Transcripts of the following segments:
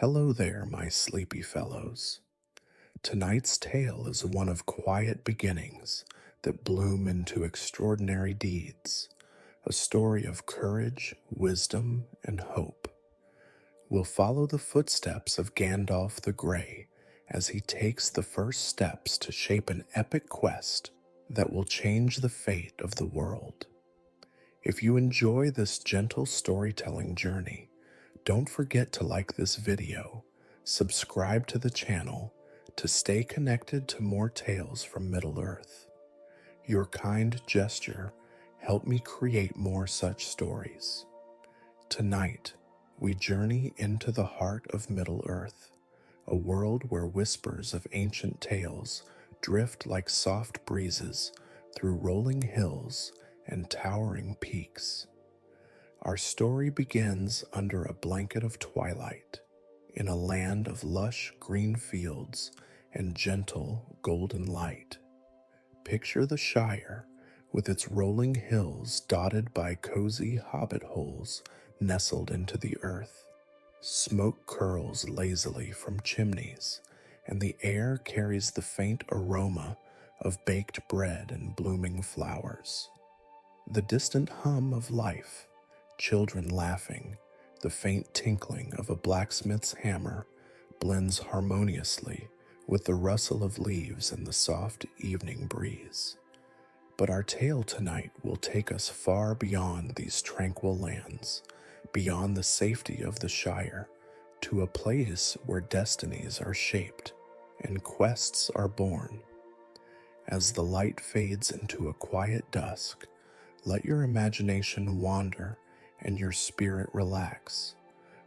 Hello there, my sleepy fellows. Tonight's tale is one of quiet beginnings that bloom into extraordinary deeds, a story of courage, wisdom, and hope. We'll follow the footsteps of Gandalf the Grey as he takes the first steps to shape an epic quest that will change the fate of the world. If you enjoy this gentle storytelling journey, don't forget to like this video, subscribe to the channel to stay connected to more tales from Middle-Earth. Your kind gesture helped me create more such stories. Tonight, we journey into the heart of Middle-Earth, a world where whispers of ancient tales drift like soft breezes through rolling hills and towering peaks. Our story begins under a blanket of twilight, in a land of lush green fields and gentle golden light. Picture the Shire, with its rolling hills dotted by cozy hobbit holes nestled into the earth. Smoke curls lazily from chimneys, and the air carries the faint aroma of baked bread and blooming flowers. The distant hum of life, children laughing, the faint tinkling of a blacksmith's hammer blends harmoniously with the rustle of leaves and the soft evening breeze. But our tale tonight will take us far beyond these tranquil lands, beyond the safety of the Shire, to a place where destinies are shaped and quests are born. As the light fades into a quiet dusk, let your imagination wander and your spirit relax,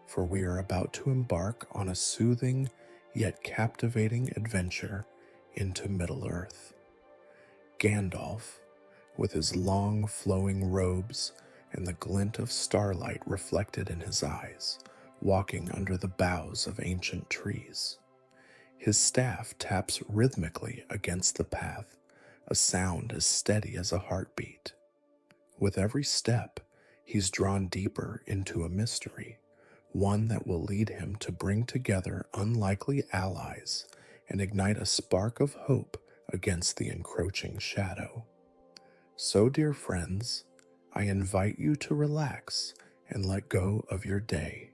for we are about to embark on a soothing yet captivating adventure into Middle-Earth. Gandalf, with his long flowing robes and the glint of starlight reflected in his eyes, walking under the boughs of ancient trees. His staff taps rhythmically against the path, a sound as steady as a heartbeat. With every step, he's drawn deeper into a mystery, one that will lead him to bring together unlikely allies and ignite a spark of hope against the encroaching shadow. So, dear friends, I invite you to relax and let go of your day.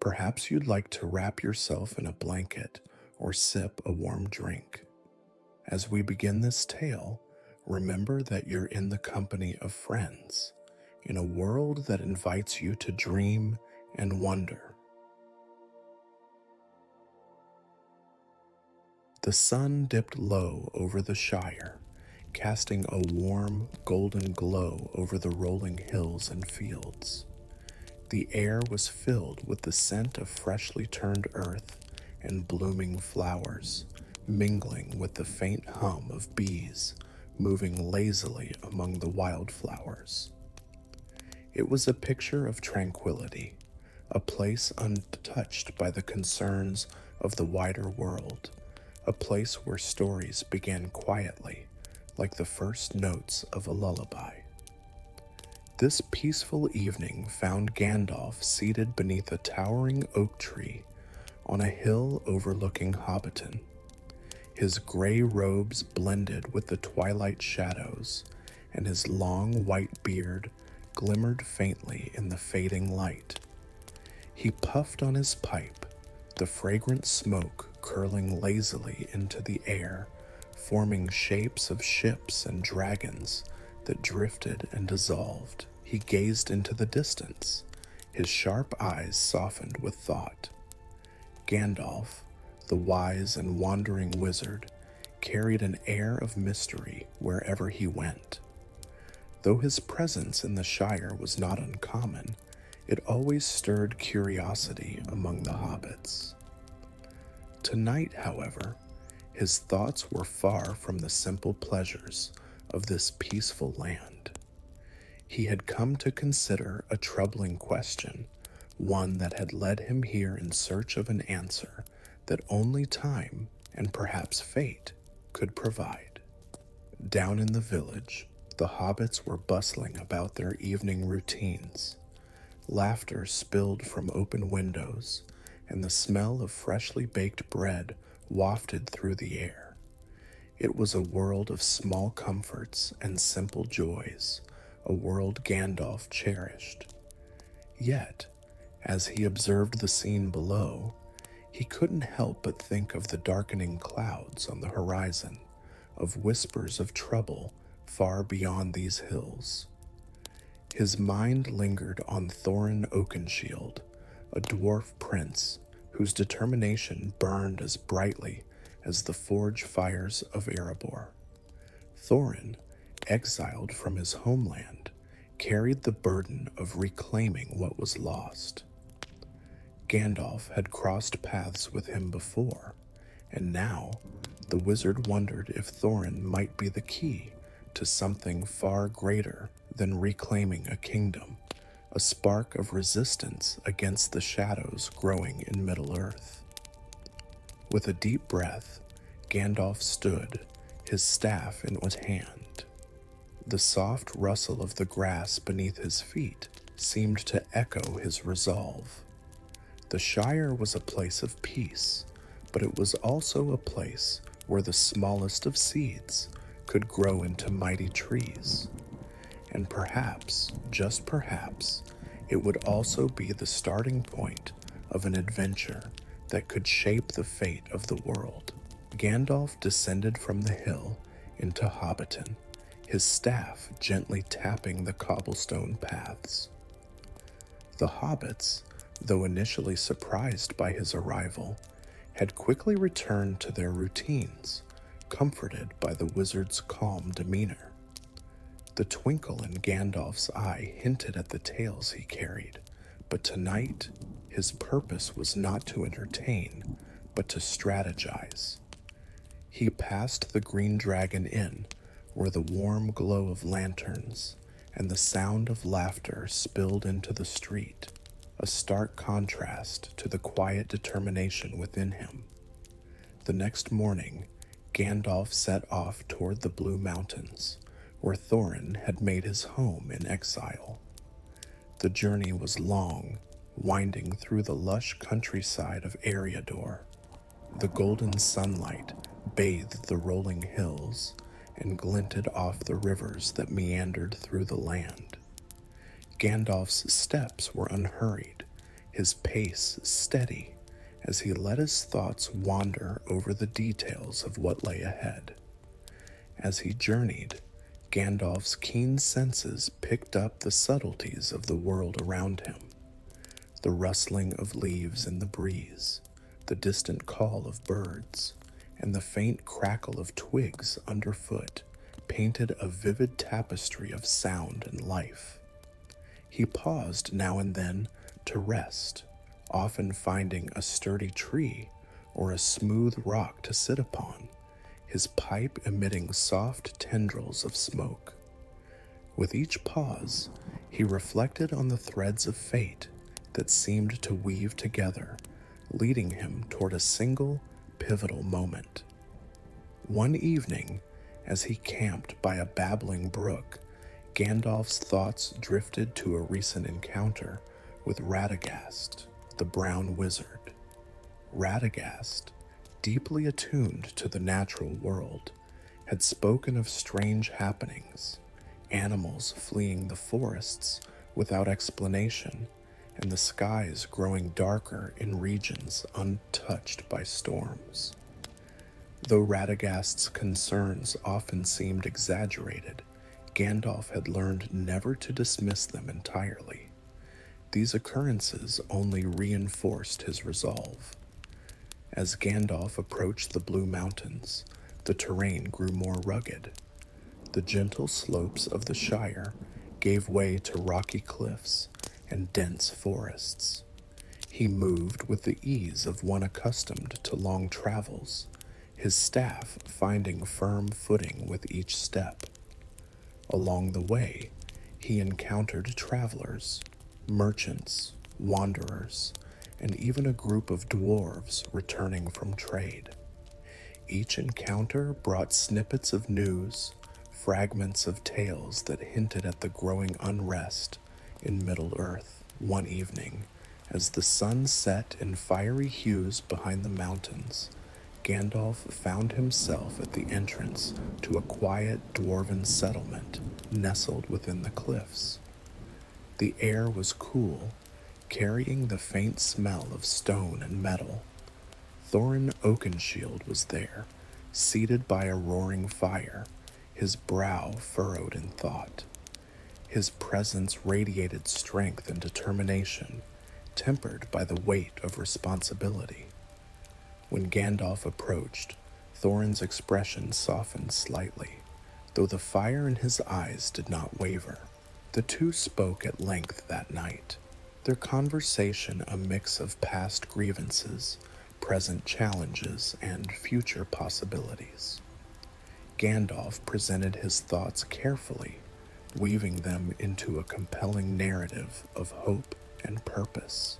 Perhaps you'd like to wrap yourself in a blanket or sip a warm drink. As we begin this tale, remember that you're in the company of friends, in a world that invites you to dream and wonder. The sun dipped low over the Shire, casting a warm, golden glow over the rolling hills and fields. The air was filled with the scent of freshly turned earth and blooming flowers, mingling with the faint hum of bees moving lazily among the wildflowers. It was a picture of tranquility, a place untouched by the concerns of the wider world, a place where stories began quietly, like the first notes of a lullaby. This peaceful evening found Gandalf seated beneath a towering oak tree on a hill overlooking Hobbiton. His gray robes blended with the twilight shadows, and his long white beard glimmered faintly in the fading light. He puffed on his pipe, the fragrant smoke curling lazily into the air, forming shapes of ships and dragons that drifted and dissolved. He gazed into the distance, his sharp eyes softened with thought. Gandalf, the wise and wandering wizard, carried an air of mystery wherever he went. Though his presence in the Shire was not uncommon, it always stirred curiosity among the hobbits. Tonight, however, his thoughts were far from the simple pleasures of this peaceful land. He had come to consider a troubling question, one that had led him here in search of an answer that only time and perhaps fate could provide. Down in the village, the hobbits were bustling about their evening routines. Laughter spilled from open windows, and the smell of freshly baked bread wafted through the air. It was a world of small comforts and simple joys, a world Gandalf cherished. Yet, as he observed the scene below, he couldn't help but think of the darkening clouds on the horizon, of whispers of trouble far beyond these hills. His mind lingered on Thorin Oakenshield, a dwarf prince whose determination burned as brightly as the forge fires of Erebor. Thorin, exiled from his homeland, carried the burden of reclaiming what was lost. Gandalf had crossed paths with him before, and now the wizard wondered if Thorin might be the key to something far greater than reclaiming a kingdom, a spark of resistance against the shadows growing in Middle-Earth. With a deep breath, Gandalf stood, his staff in his hand. The soft rustle of the grass beneath his feet seemed to echo his resolve. The Shire was a place of peace, but it was also a place where the smallest of seeds could grow into mighty trees. And perhaps, just perhaps, it would also be the starting point of an adventure that could shape the fate of the world. Gandalf descended from the hill into Hobbiton, his staff gently tapping the cobblestone paths. The hobbits, though initially surprised by his arrival, had quickly returned to their routines, comforted by the wizard's calm demeanor. The twinkle in Gandalf's eye hinted at the tales he carried, but tonight his purpose was not to entertain, but to strategize. He passed the Green Dragon Inn, where the warm glow of lanterns and the sound of laughter spilled into the street, a stark contrast to the quiet determination within him. The next morning, Gandalf set off toward the Blue Mountains, where Thorin had made his home in exile. The journey was long, winding through the lush countryside of Erebor. The golden sunlight bathed the rolling hills and glinted off the rivers that meandered through the land. Gandalf's steps were unhurried, his pace steady, as he let his thoughts wander over the details of what lay ahead. As he journeyed, Gandalf's keen senses picked up the subtleties of the world around him. The rustling of leaves in the breeze, the distant call of birds, and the faint crackle of twigs underfoot painted a vivid tapestry of sound and life. He paused now and then to rest, often finding a sturdy tree or a smooth rock to sit upon, his pipe emitting soft tendrils of smoke. With each pause, he reflected on the threads of fate that seemed to weave together, leading him toward a single, pivotal moment. One evening, as he camped by a babbling brook, Gandalf's thoughts drifted to a recent encounter with Radagast, the brown wizard. Radagast, deeply attuned to the natural world, had spoken of strange happenings, animals fleeing the forests without explanation, and the skies growing darker in regions untouched by storms. Though Radagast's concerns often seemed exaggerated, Gandalf had learned never to dismiss them entirely. These occurrences only reinforced his resolve. As Gandalf approached the Blue Mountains, the terrain grew more rugged. The gentle slopes of the Shire gave way to rocky cliffs and dense forests. He moved with the ease of one accustomed to long travels, his staff finding firm footing with each step. Along the way, he encountered travelers, merchants, wanderers, and even a group of dwarves returning from trade. Each encounter brought snippets of news, fragments of tales that hinted at the growing unrest in Middle-Earth. One evening, As the sun set in fiery hues behind the mountains, Gandalf found himself at the entrance to a quiet dwarven settlement nestled within the cliffs. The air was cool, carrying the faint smell of stone and metal. Thorin Oakenshield was there, seated by a roaring fire, his brow furrowed in thought. His presence radiated strength and determination, tempered by the weight of responsibility. When Gandalf approached, Thorin's expression softened slightly, though the fire in his eyes did not waver. The two spoke at length that night, their conversation a mix of past grievances, present challenges, and future possibilities. Gandalf presented his thoughts carefully, weaving them into a compelling narrative of hope and purpose.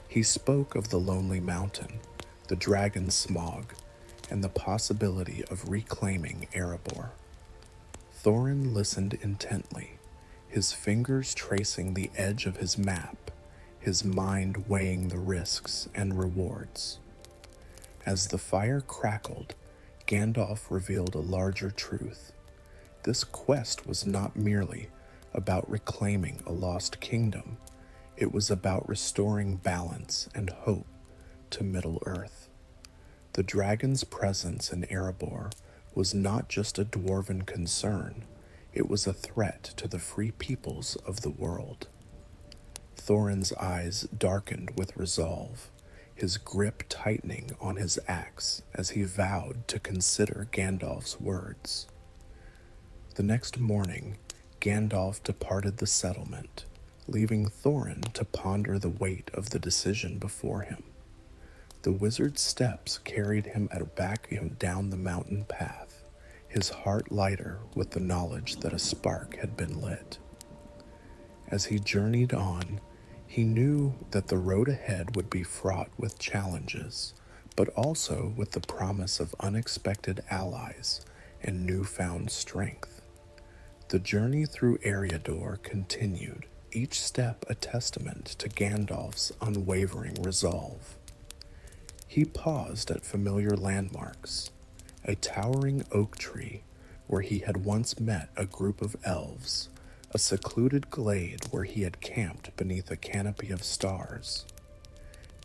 He spoke of the lonely mountain, the dragon smog, and the possibility of reclaiming Erebor. Thorin listened intently, his fingers tracing the edge of his map, his mind weighing the risks and rewards. As the fire crackled, Gandalf revealed a larger truth. This quest was not merely about reclaiming a lost kingdom, it was about restoring balance and hope to Middle-Earth. The dragon's presence in Erebor was not just a dwarven concern, it was a threat to the free peoples of the world. Thorin's eyes darkened with resolve, his grip tightening on his axe as he vowed to consider Gandalf's words. The next morning, Gandalf departed the settlement, leaving Thorin to ponder the weight of the decision before him. The wizard's steps carried him back down the mountain path, his heart lighter with the knowledge that a spark had been lit. As he journeyed on, he knew that the road ahead would be fraught with challenges, but also with the promise of unexpected allies and newfound strength. The journey through Erebor continued, each step a testament to Gandalf's unwavering resolve. He paused at familiar landmarks, a towering oak tree where he had once met a group of elves, a secluded glade where he had camped beneath a canopy of stars.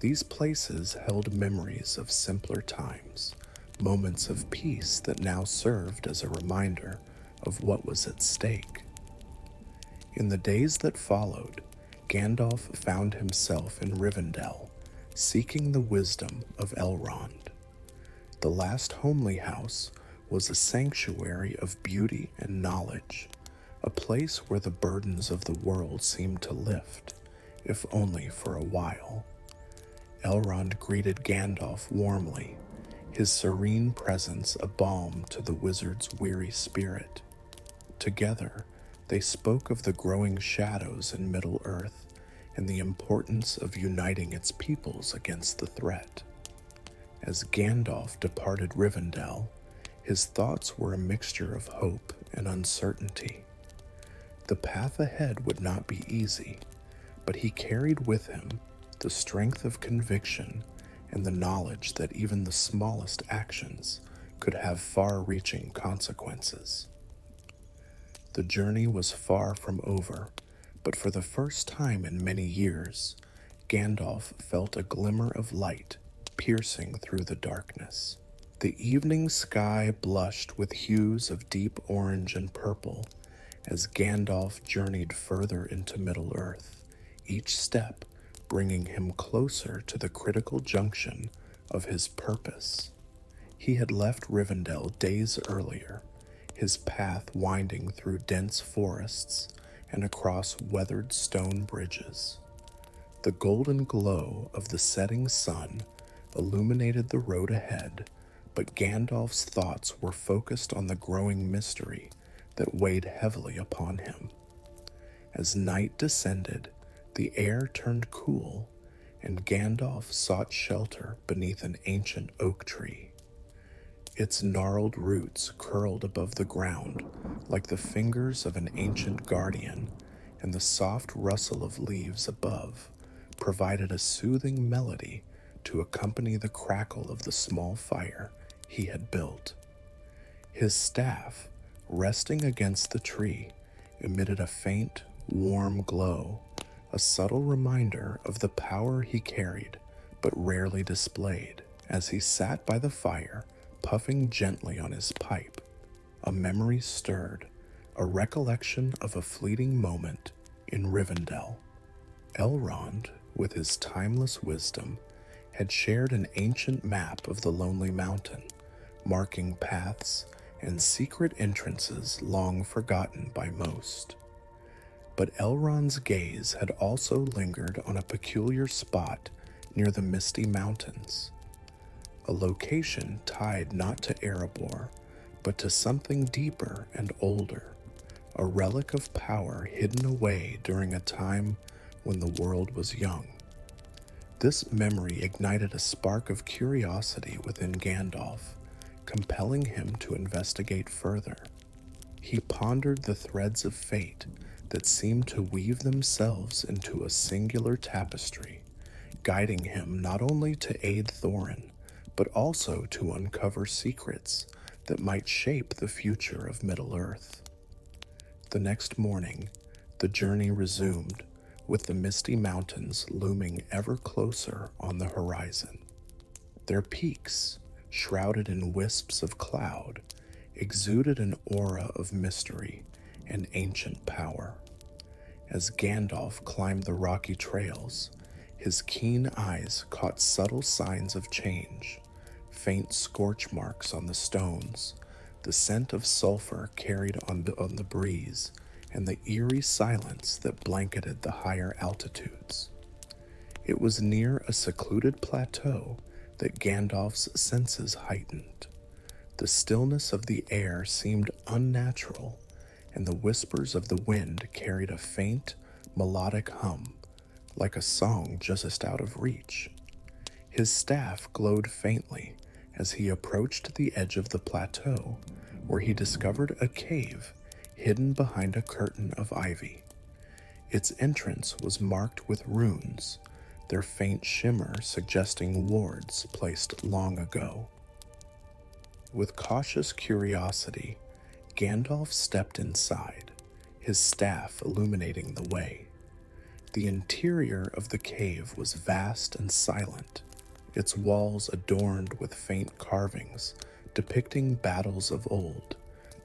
These places held memories of simpler times, moments of peace that now served as a reminder of what was at stake. In the days that followed, Gandalf found himself in Rivendell, seeking the wisdom of Elrond. The last homely house was a sanctuary of beauty and knowledge, a place where the burdens of the world seemed to lift, if only for a while. Elrond greeted Gandalf warmly, his serene presence a balm to the wizard's weary spirit. Together, they spoke of the growing shadows in Middle-Earth and the importance of uniting its peoples against the threat. As Gandalf departed Rivendell, his thoughts were a mixture of hope and uncertainty. The path ahead would not be easy, but he carried with him the strength of conviction and the knowledge that even the smallest actions could have far-reaching consequences. The journey was far from over, but for the first time in many years, Gandalf felt a glimmer of light piercing through the darkness. The evening sky blushed with hues of deep orange and purple as Gandalf journeyed further into Middle-Earth, each step bringing him closer to the critical junction of his purpose. He had left Rivendell days earlier, his path winding through dense forests and across weathered stone bridges. The golden glow of the setting sun illuminated the road ahead, but Gandalf's thoughts were focused on the growing mystery that weighed heavily upon him. As night descended, the air turned cool, and Gandalf sought shelter beneath an ancient oak tree. Its gnarled roots curled above the ground like the fingers of an ancient guardian, and the soft rustle of leaves above provided a soothing melody to accompany the crackle of the small fire he had built. His staff, resting against the tree, emitted a faint, warm glow, a subtle reminder of the power he carried but rarely displayed. As he sat by the fire, puffing gently on his pipe, a memory stirred, a recollection of a fleeting moment in Rivendell. Elrond, with his timeless wisdom, had shared an ancient map of the Lonely Mountain, marking paths and secret entrances long forgotten by most. But Elrond's gaze had also lingered on a peculiar spot near the Misty Mountains, a location tied not to Erebor, but to something deeper and older, a relic of power hidden away during a time when the world was young. This memory ignited a spark of curiosity within Gandalf, compelling him to investigate further. He pondered the threads of fate that seemed to weave themselves into a singular tapestry, guiding him not only to aid Thorin, but also to uncover secrets that might shape the future of Middle-Earth. The next morning, the journey resumed, with the Misty Mountains looming ever closer on the horizon. Their peaks, shrouded in wisps of cloud, exuded an aura of mystery and ancient power. As Gandalf climbed the rocky trails, his keen eyes caught subtle signs of change, faint scorch marks on the stones, the scent of sulfur carried on the breeze, and the eerie silence that blanketed the higher altitudes. It was near a secluded plateau that Gandalf's senses heightened. The stillness of the air seemed unnatural, and the whispers of the wind carried a faint, melodic hum, like a song just out of reach. His staff glowed faintly as he approached the edge of the plateau, where he discovered a cave hidden behind a curtain of ivy. Its entrance was marked with runes, their faint shimmer suggesting wards placed long ago. With cautious curiosity, Gandalf stepped inside, his staff illuminating the way. The interior of the cave was vast and silent, its walls adorned with faint carvings depicting battles of old,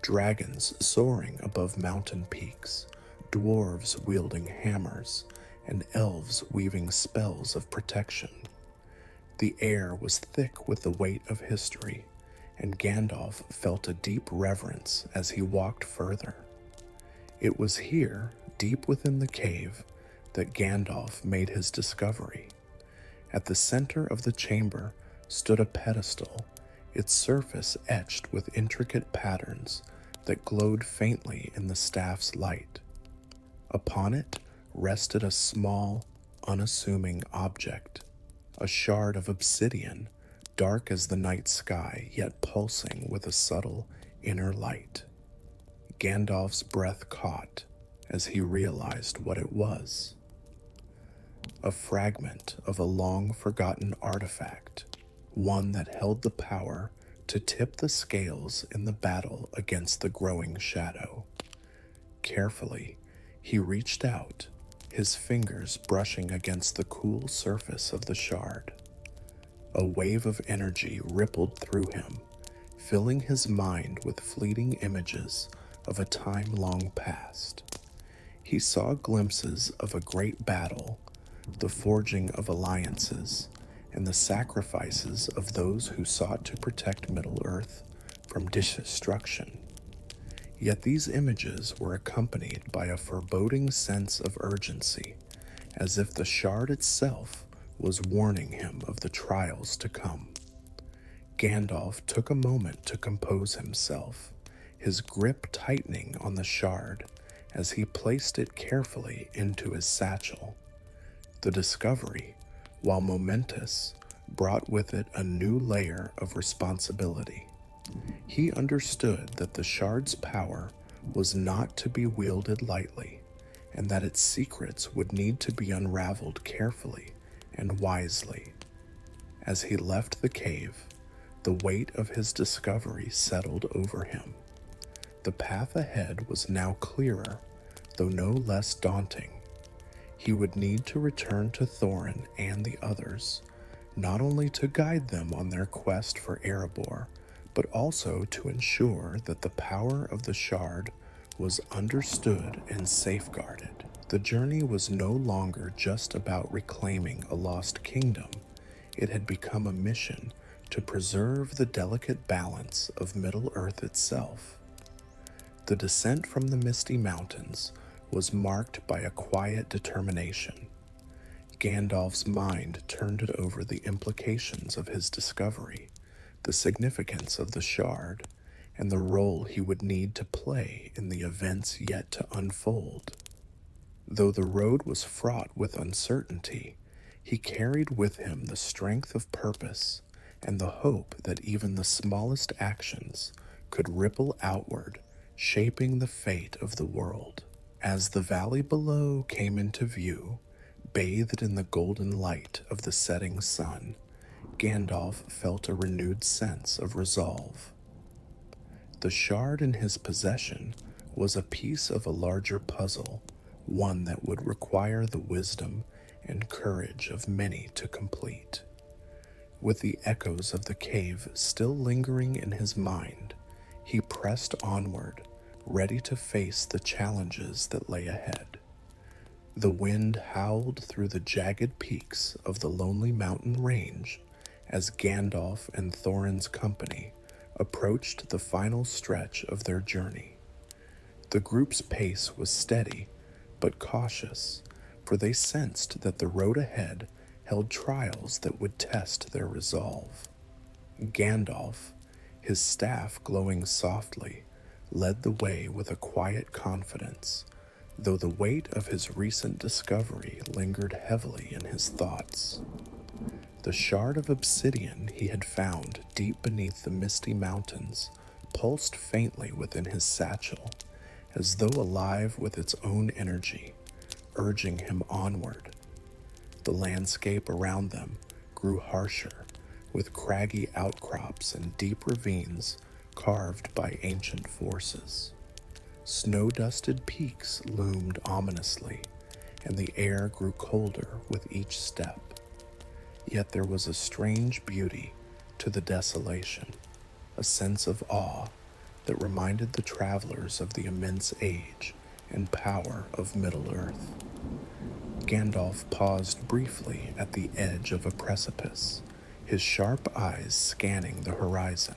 dragons soaring above mountain peaks, dwarves wielding hammers, and elves weaving spells of protection. The air was thick with the weight of history, and Gandalf felt a deep reverence as he walked further. It was here, deep within the cave, that Gandalf made his discovery. At the center of the chamber stood a pedestal, its surface etched with intricate patterns that glowed faintly in the staff's light. Upon it rested a small, unassuming object, a shard of obsidian, dark as the night sky, yet pulsing with a subtle inner light. Gandalf's breath caught as he realized what it was. A fragment of a long-forgotten artifact, one that held the power to tip the scales in the battle against the growing shadow. Carefully, he reached out, his fingers brushing against the cool surface of the shard. A wave of energy rippled through him, filling his mind with fleeting images of a time long past. He saw glimpses of a great battle, the forging of alliances, and the sacrifices of those who sought to protect Middle-Earth from destruction. Yet these images were accompanied by a foreboding sense of urgency, as if the shard itself was warning him of the trials to come. Gandalf took a moment to compose himself, his grip tightening on the shard as he placed it carefully into his satchel. The discovery, while momentous, brought with it a new layer of responsibility. He understood that the shard's power was not to be wielded lightly, and that its secrets would need to be unraveled carefully and wisely. As he left the cave, the weight of his discovery settled over him. The path ahead was now clearer, though no less daunting. He would need to return to Thorin and the others, not only to guide them on their quest for Erebor, but also to ensure that the power of the Shard was understood and safeguarded. The journey was no longer just about reclaiming a lost kingdom. It had become a mission to preserve the delicate balance of Middle-Earth itself. The descent from the Misty Mountains was marked by a quiet determination. Gandalf's mind turned over the implications of his discovery, the significance of the Shard, and the role he would need to play in the events yet to unfold. Though the road was fraught with uncertainty, he carried with him the strength of purpose and the hope that even the smallest actions could ripple outward, shaping the fate of the world. As the valley below came into view, bathed in the golden light of the setting sun, Gandalf felt a renewed sense of resolve. The shard in his possession was a piece of a larger puzzle, one that would require the wisdom and courage of many to complete. With the echoes of the cave still lingering in his mind, he pressed onward, ready to face the challenges that lay ahead. The wind howled through the jagged peaks of the lonely mountain range as Gandalf and Thorin's company approached the final stretch of their journey. The group's pace was steady but cautious, for they sensed that the road ahead held trials that would test their resolve. Gandalf, his staff glowing softly, led the way with a quiet confidence, though the weight of his recent discovery lingered heavily in his thoughts. The shard of obsidian he had found deep beneath the Misty Mountains pulsed faintly within his satchel, as though alive with its own energy, urging him onward. The landscape around them grew harsher, with craggy outcrops and deep ravines carved by ancient forces. Snow-dusted peaks loomed ominously, and the air grew colder with each step. Yet there was a strange beauty to the desolation, a sense of awe that reminded the travelers of the immense age and power of Middle-Earth. Gandalf paused briefly at the edge of a precipice, his sharp eyes scanning the horizon.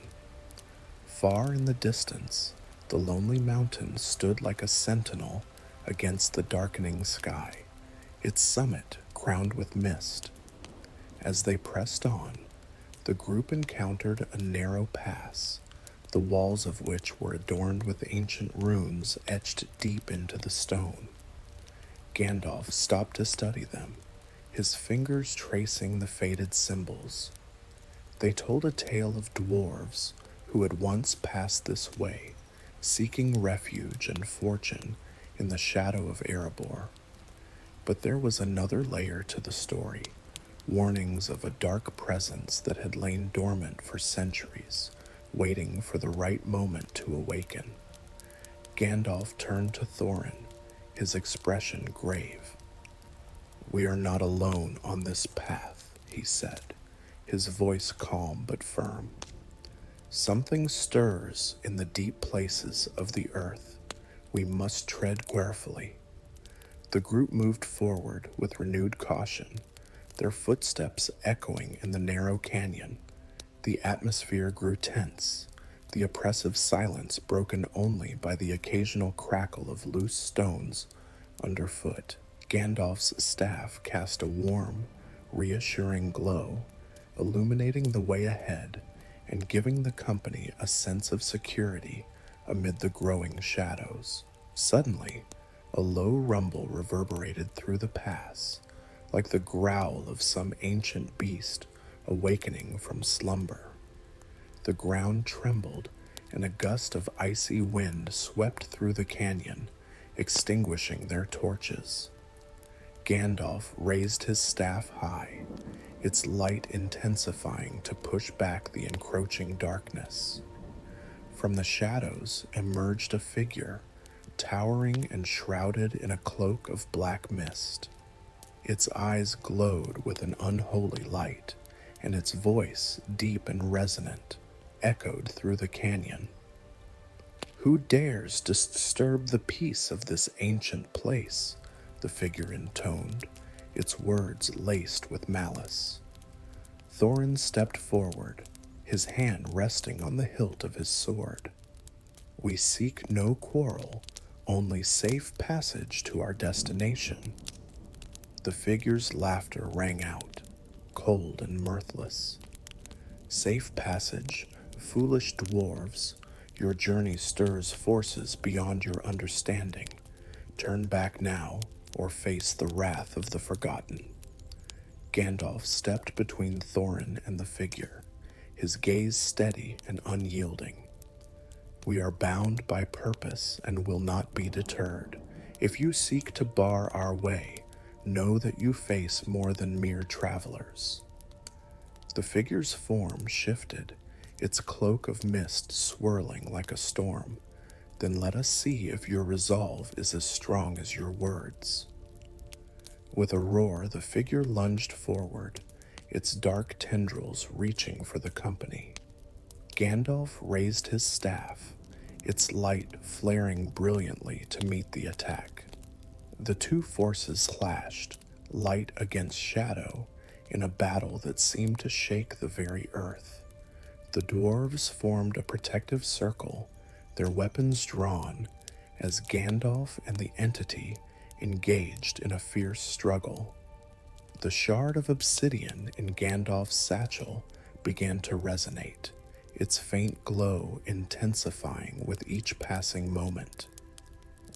Far in the distance, the lonely mountain stood like a sentinel against the darkening sky, its summit crowned with mist. As they pressed on, the group encountered a narrow pass, the walls of which were adorned with ancient runes etched deep into the stone. Gandalf stopped to study them, his fingers tracing the faded symbols. They told a tale of dwarves who had once passed this way, seeking refuge and fortune in the shadow of Erebor. But there was another layer to the story, warnings of a dark presence that had lain dormant for centuries, waiting for the right moment to awaken. Gandalf turned to Thorin, his expression grave. "We are not alone on this path," he said, his voice calm but firm. "Something stirs in the deep places of the earth. We must tread carefully." The group moved forward with renewed caution, their footsteps echoing in the narrow canyon. The atmosphere grew tense, the oppressive silence broken only by the occasional crackle of loose stones underfoot. Gandalf's staff cast a warm, reassuring glow, illuminating the way ahead and giving the company a sense of security amid the growing shadows. Suddenly, a low rumble reverberated through the pass, like the growl of some ancient beast awakening from slumber. The ground trembled, and a gust of icy wind swept through the canyon, extinguishing their torches. Gandalf raised his staff high, its light intensifying to push back the encroaching darkness. From the shadows emerged a figure, towering and shrouded in a cloak of black mist. Its eyes glowed with an unholy light, and its voice, deep and resonant, echoed through the canyon. "Who dares disturb the peace of this ancient place?" the figure intoned, its words laced with malice. Thorin stepped forward, his hand resting on the hilt of his sword. "We seek no quarrel, only safe passage to our destination." The figure's laughter rang out, cold and mirthless. "Safe passage, foolish dwarves, your journey stirs forces beyond your understanding. Turn back now, or face the wrath of the forgotten." Gandalf stepped between Thorin and the figure, his gaze steady and unyielding. "We are bound by purpose and will not be deterred. If you seek to bar our way, know that you face more than mere travelers." The figure's form shifted, its cloak of mist swirling like a storm. "Then let us see if your resolve is as strong as your words." With a roar, the figure lunged forward, its dark tendrils reaching for the company. Gandalf raised his staff, its light flaring brilliantly to meet the attack. The two forces clashed, light against shadow, in a battle that seemed to shake the very earth. The dwarves formed a protective circle, their weapons drawn, as Gandalf and the entity engaged in a fierce struggle. The shard of obsidian in Gandalf's satchel began to resonate, its faint glow intensifying with each passing moment.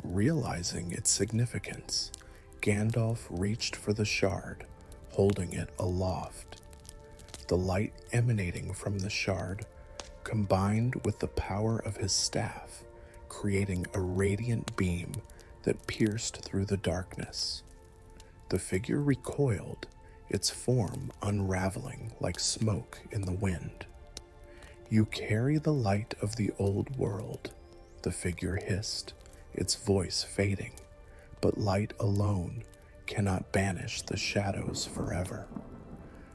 Realizing its significance, Gandalf reached for the shard, holding it aloft. The light emanating from the shard combined with the power of his staff, creating a radiant beam that pierced through the darkness. The figure recoiled, its form unraveling like smoke in the wind. "You carry the light of the old world," the figure hissed, its voice fading, "but light alone cannot banish the shadows forever."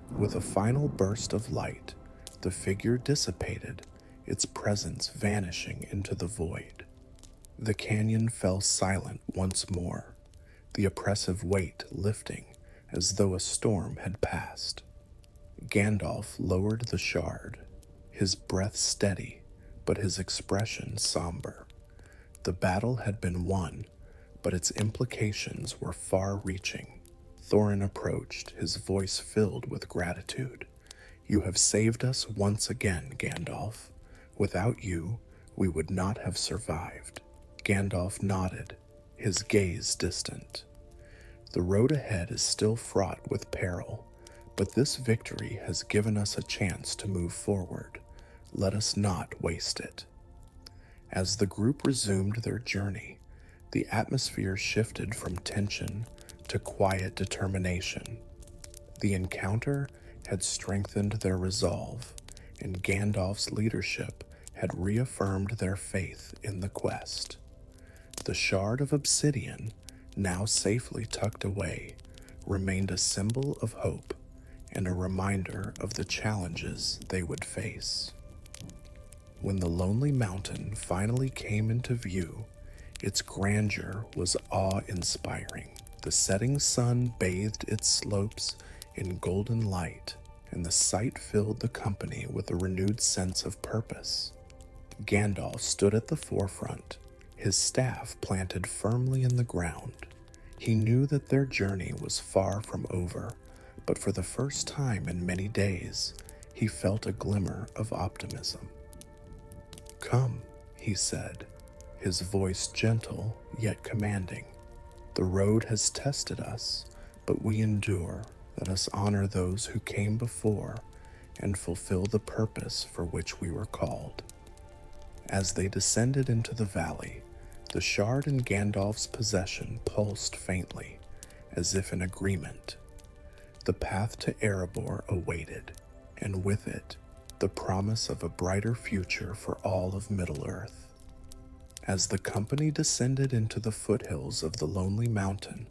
With a final burst of light, the figure dissipated, its presence vanishing into the void. The canyon fell silent once more, the oppressive weight lifting as though a storm had passed. Gandalf lowered the shard, his breath steady, but his expression somber. The battle had been won, but its implications were far-reaching. Thorin approached, his voice filled with gratitude. "You have saved us once again, Gandalf. Without you, we would not have survived." Gandalf nodded, his gaze distant. "The road ahead is still fraught with peril, but this victory has given us a chance to move forward. Let us not waste it." As the group resumed their journey, the atmosphere shifted from tension to quiet determination. The encounter had strengthened their resolve, and Gandalf's leadership had reaffirmed their faith in the quest. The shard of obsidian, now safely tucked away, remained a symbol of hope and a reminder of the challenges they would face. When the lonely mountain finally came into view, its grandeur was awe-inspiring. The setting sun bathed its slopes in golden light, and the sight filled the company with a renewed sense of purpose. Gandalf stood at the forefront, his staff planted firmly in the ground. He knew that their journey was far from over, but for the first time in many days, he felt a glimmer of optimism. "Come," he said, his voice gentle yet commanding. "The road has tested us, but we endure. Let us honor those who came before and fulfill the purpose for which we were called." As they descended into the valley, The shard in Gandalf's possession pulsed faintly, as if in agreement. The path to Erebor awaited, and with it, the promise of a brighter future for all of Middle-Earth. As the company descended into the foothills of the lonely mountain,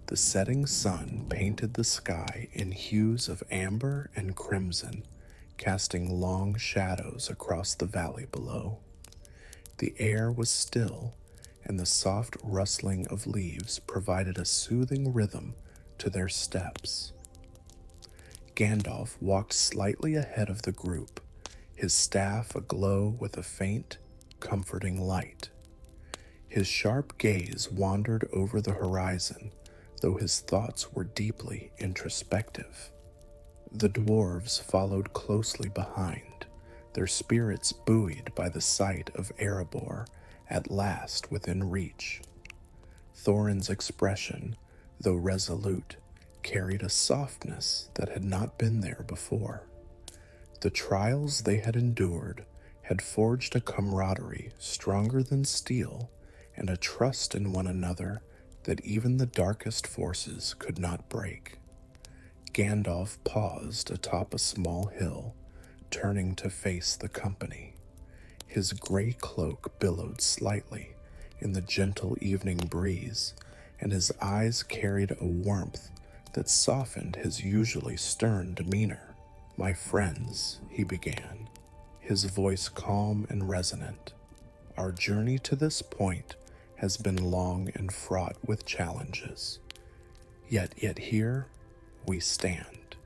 the setting sun painted the sky in hues of amber and crimson, casting long shadows across the valley below. The air was still, and the soft rustling of leaves provided a soothing rhythm to their steps. Gandalf walked slightly ahead of the group, his staff aglow with a faint, comforting light. His sharp gaze wandered over the horizon, though his thoughts were deeply introspective. The dwarves followed closely behind, their spirits buoyed by the sight of Erebor at last within reach. Thorin's expression, though resolute, carried a softness that had not been there before. The trials they had endured had forged a camaraderie stronger than steel and a trust in one another that even the darkest forces could not break. Gandalf paused atop a small hill, turning to face the company. His gray cloak billowed slightly in the gentle evening breeze, and his eyes carried a warmth that softened his usually stern demeanor. "My friends," he began, his voice calm and resonant, "our journey to this point has been long and fraught with challenges. Yet here we stand.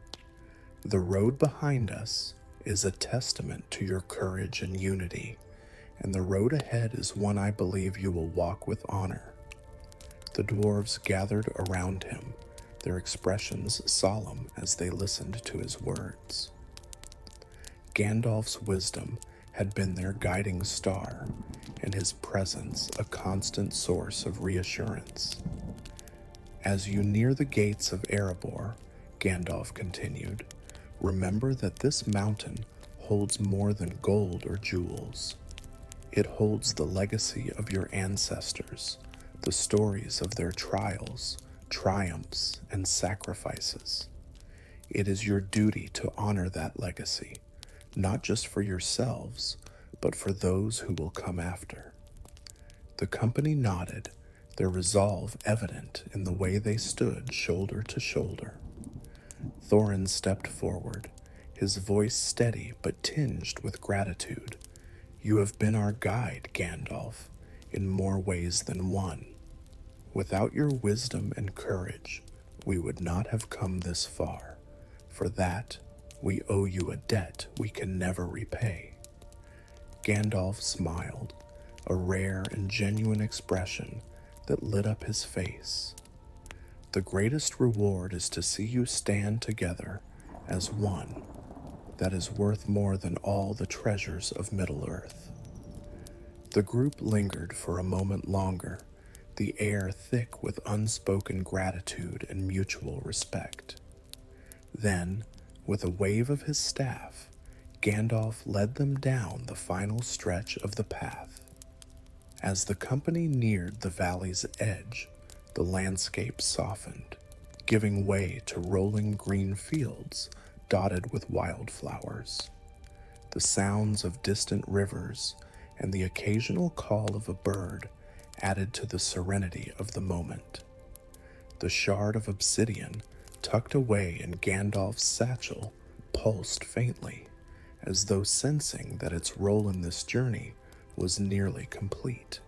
The road behind us is a testament to your courage and unity, and the road ahead is one I believe you will walk with honor." The dwarves gathered around him, their expressions solemn as they listened to his words. Gandalf's wisdom had been their guiding star, and his presence a constant source of reassurance. "As you near the gates of Erebor," Gandalf continued, "remember that this mountain holds more than gold or jewels. It holds the legacy of your ancestors, the stories of their trials, triumphs, and sacrifices. It is your duty to honor that legacy, not just for yourselves, but for those who will come after." The company nodded, their resolve evident in the way they stood shoulder to shoulder. Thorin stepped forward, his voice steady but tinged with gratitude. "You have been our guide, Gandalf, in more ways than one. Without your wisdom and courage, we would not have come this far. For that, we owe you a debt we can never repay." Gandalf smiled, a rare and genuine expression that lit up his face. "The greatest reward is to see you stand together as one. That is worth more than all the treasures of Middle-Earth." The group lingered for a moment longer, the air thick with unspoken gratitude and mutual respect. Then, with a wave of his staff, Gandalf led them down the final stretch of the path. As the company neared the valley's edge, the landscape softened, giving way to rolling green fields dotted with wildflowers. The sounds of distant rivers and the occasional call of a bird added to the serenity of the moment. The shard of obsidian tucked away in Gandalf's satchel pulsed faintly, as though sensing that its role in this journey was nearly complete.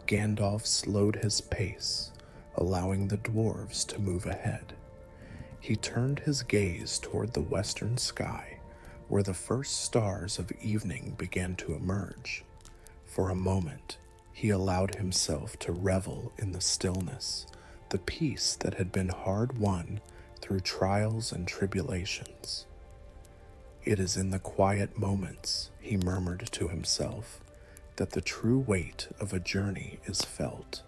Gandalf slowed his pace, allowing the dwarves to move ahead. He turned his gaze toward the western sky, where the first stars of evening began to emerge. For a moment, he allowed himself to revel in the stillness, the peace that had been hard-won through trials and tribulations. "It is in the quiet moments," he murmured to himself, "that the true weight of a journey is felt."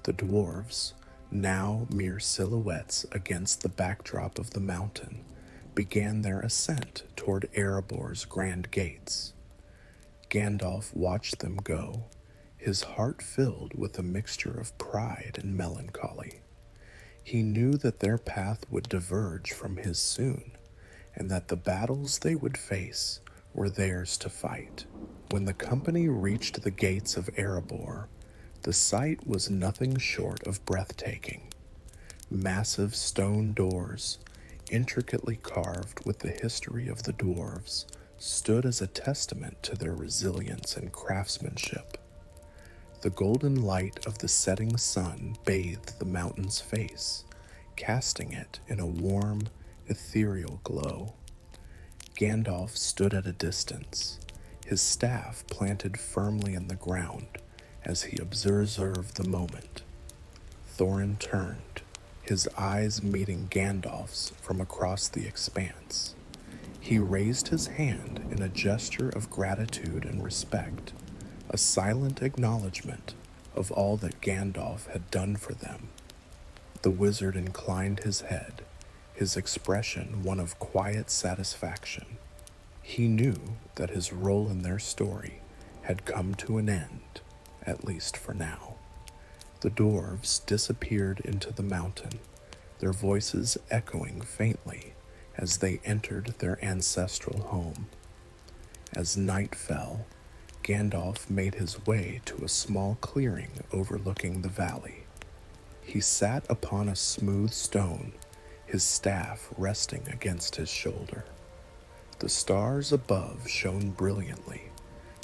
The dwarves, now mere silhouettes against the backdrop of the mountain, began their ascent toward Erebor's grand gates. Gandalf watched them go, his heart filled with a mixture of pride and melancholy. He knew that their path would diverge from his soon, and that the battles they would face were theirs to fight. When the company reached the gates of Erebor, the sight was nothing short of breathtaking. Massive stone doors, intricately carved with the history of the dwarves, stood as a testament to their resilience and craftsmanship. The golden light of the setting sun bathed the mountain's face, casting it in a warm, ethereal glow. Gandalf stood at a distance, his staff planted firmly in the ground as he observed the moment. Thorin turned, his eyes meeting Gandalf's from across the expanse. He raised his hand in a gesture of gratitude and respect, a silent acknowledgement of all that Gandalf had done for them. The wizard inclined his head, his expression one of quiet satisfaction. He knew that his role in their story had come to an end, at least for now. The dwarves disappeared into the mountain, their voices echoing faintly as they entered their ancestral home. As night fell, Gandalf made his way to a small clearing overlooking the valley. He sat upon a smooth stone, his staff resting against his shoulder. The stars above shone brilliantly,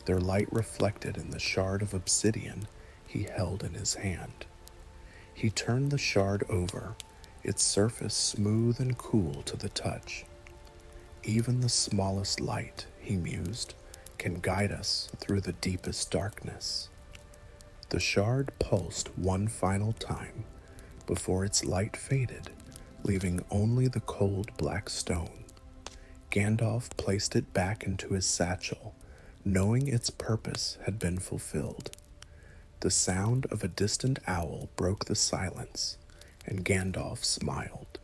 their light reflected in the shard of obsidian he held in his hand. He turned the shard over, its surface smooth and cool to the touch. Even the smallest light, he mused, can guide us through the deepest darkness. The shard pulsed one final time before its light faded, leaving only the cold black stone. Gandalf placed it back into his satchel, knowing its purpose had been fulfilled. The sound of a distant owl broke the silence, and Gandalf smiled.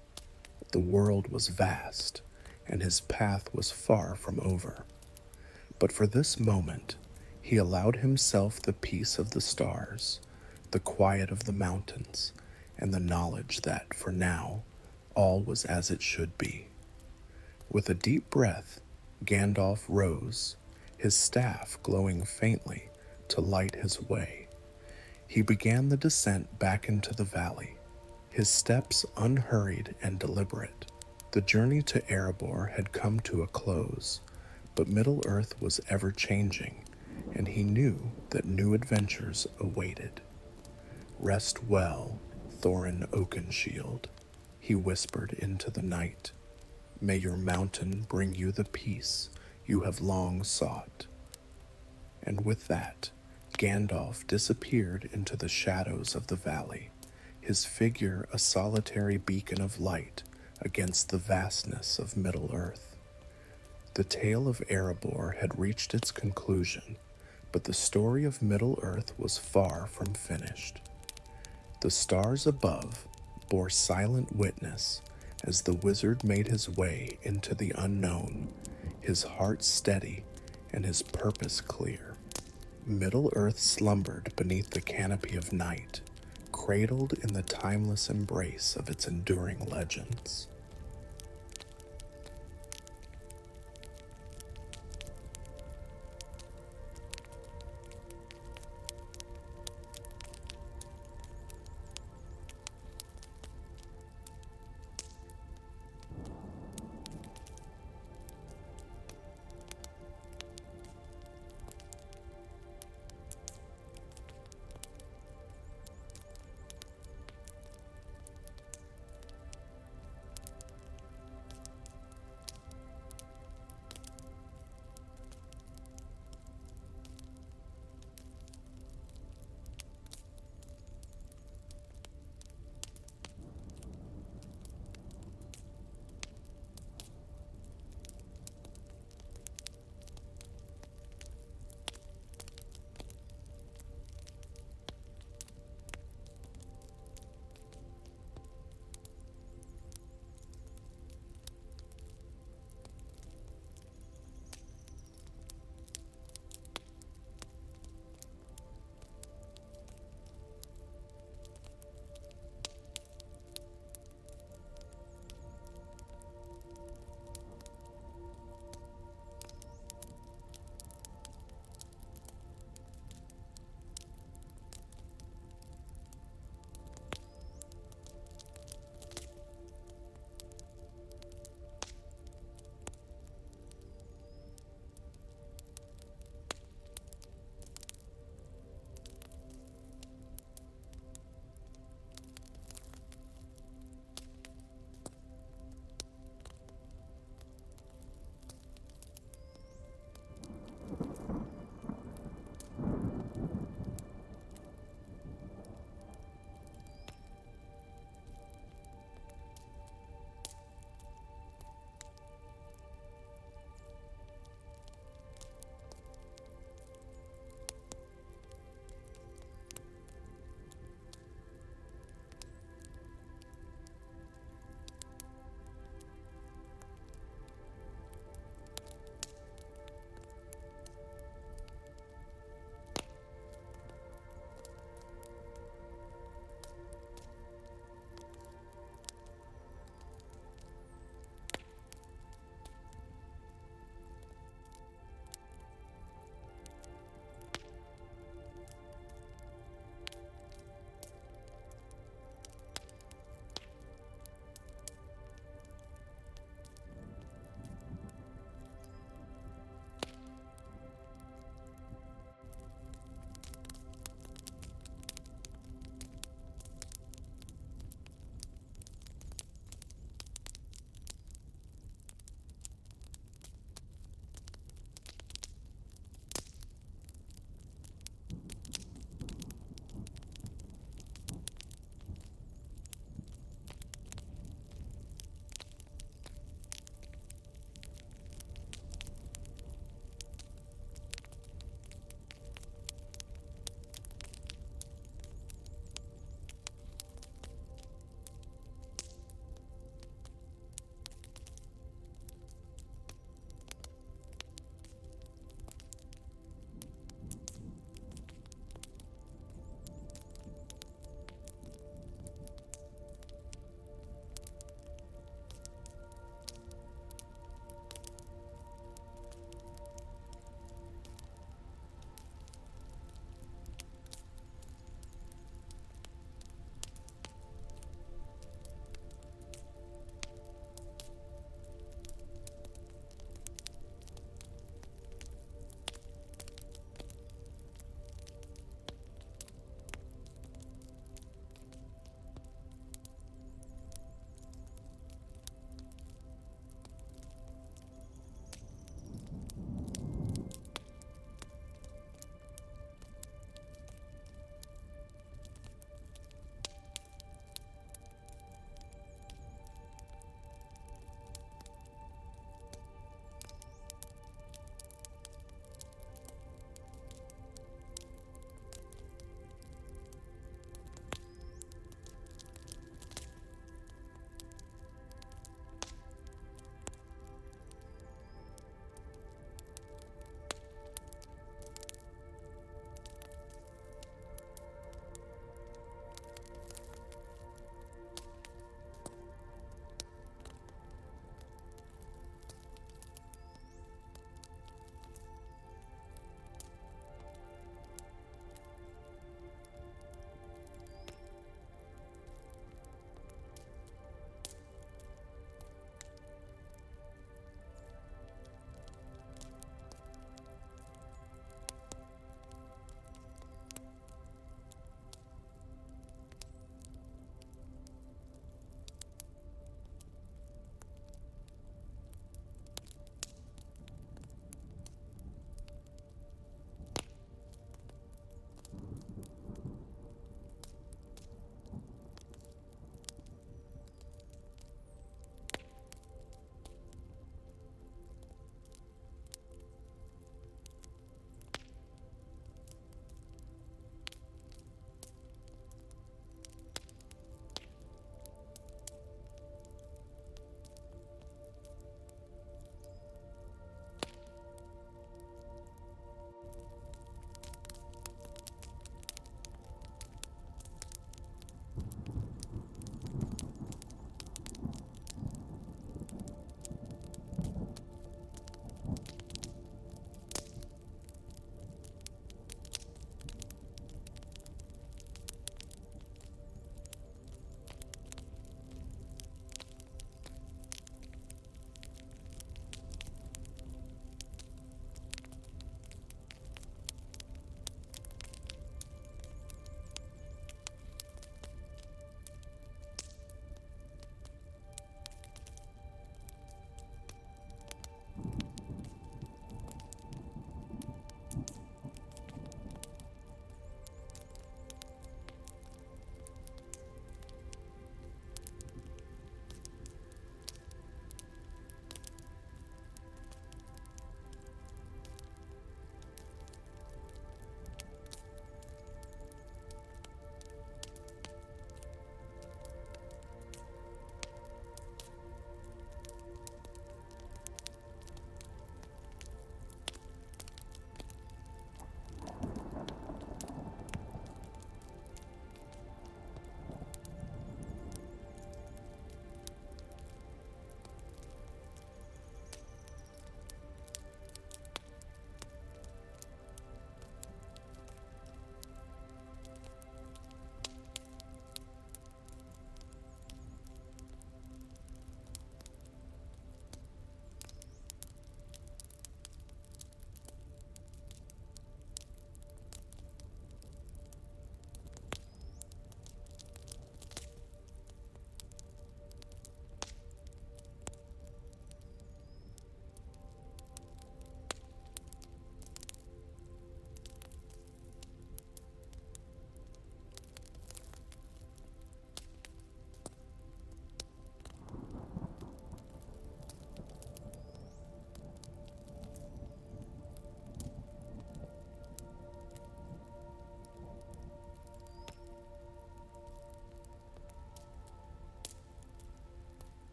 The world was vast, and his path was far from over. But for this moment, he allowed himself the peace of the stars, the quiet of the mountains, and the knowledge that, for now, all was as it should be. With a deep breath, Gandalf rose, his staff glowing faintly to light his way. He began the descent back into the valley, his steps unhurried and deliberate. The journey to Erebor had come to a close, but Middle-Earth was ever-changing, and he knew that new adventures awaited. "Rest well, Thorin Oakenshield," he whispered into the night. "May your mountain bring you the peace you have long sought." And with that, Gandalf disappeared into the shadows of the valley, his figure a solitary beacon of light against the vastness of Middle-Earth. The tale of Erebor had reached its conclusion, but the story of Middle-Earth was far from finished. The stars above bore silent witness as the wizard made his way into the unknown, his heart steady and his purpose clear. Middle-Earth slumbered beneath the canopy of night, cradled in the timeless embrace of its enduring legends.